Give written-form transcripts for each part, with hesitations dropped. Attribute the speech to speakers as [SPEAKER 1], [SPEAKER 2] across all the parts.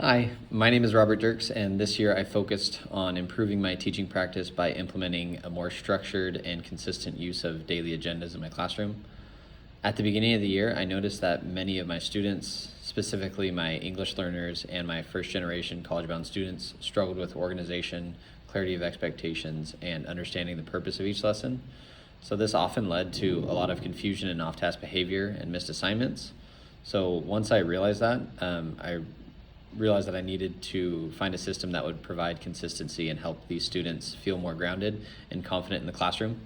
[SPEAKER 1] Hi, my name is Robert Dirks, and this year I focused on improving my teaching practice by implementing a more structured and consistent use of daily agendas in my classroom. At the beginning of the year, I noticed that many of my students, specifically my English learners and my first generation college-bound students, struggled with organization, clarity of expectations, and understanding the purpose of each lesson. So this often led to a lot of confusion and off-task behavior and missed assignments. So once I realized that, I realized that I needed to find a system that would provide consistency and help these students feel more grounded and confident in the classroom.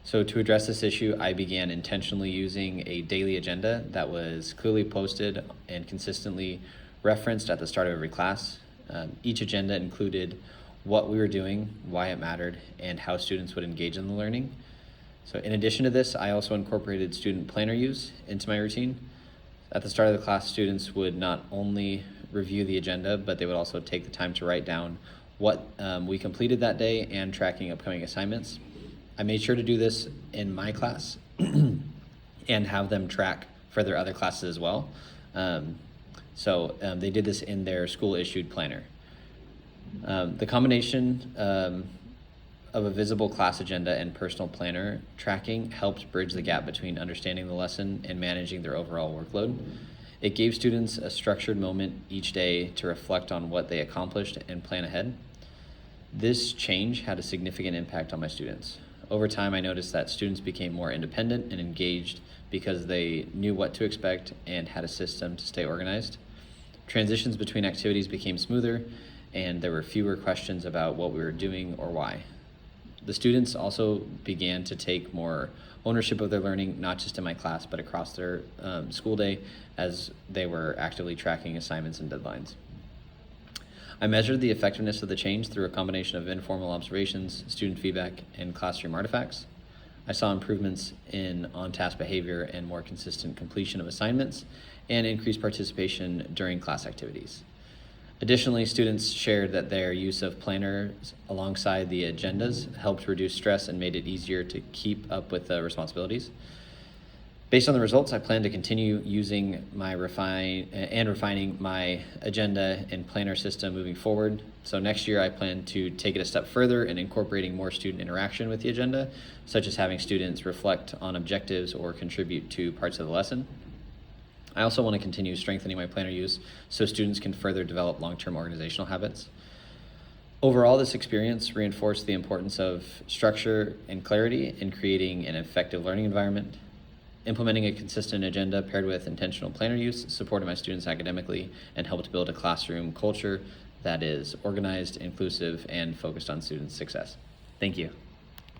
[SPEAKER 1] So to address this issue, I began intentionally using a daily agenda that was clearly posted and consistently referenced at the start of every class. Each agenda included what we were doing, why it mattered, and how students would engage in the learning. So in addition to this, I also incorporated student planner use into my routine. At the start of the class, students would not only review the agenda, but they would also take the time to write down what we completed that day and tracking upcoming assignments. I made sure to do this in my class and have them track for their other classes as well. So they did this in their school-issued planner. The combination of a visible class agenda and personal planner tracking helped bridge the gap between understanding the lesson and managing their overall workload. It gave students a structured moment each day to reflect on what they accomplished and plan ahead. This change had a significant impact on my students. Over time, I noticed that students became more independent and engaged because they knew what to expect and had a system to stay organized. Transitions between activities became smoother, and there were fewer questions about what we were doing or why. The students also began to take more ownership of their learning, not just in my class, but across their school day as they were actively tracking assignments and deadlines. I measured the effectiveness of the change through a combination of informal observations, student feedback, and classroom artifacts. I saw improvements in on-task behavior and more consistent completion of assignments, and increased participation during class activities. Additionally, students shared that their use of planners alongside the agendas helped reduce stress and made it easier to keep up with the responsibilities. Based on the results, I plan to continue using my refining my agenda and planner system moving forward. So next year, I plan to take it a step further and incorporating more student interaction with the agenda, such as having students reflect on objectives or contribute to parts of the lesson. I also want to continue strengthening my planner use so students can further develop long-term organizational habits. Overall, this experience reinforced the importance of structure and clarity in creating an effective learning environment. Implementing a consistent agenda paired with intentional planner use supported my students academically and helped build a classroom culture that is organized, inclusive, and focused on students' success. Thank you.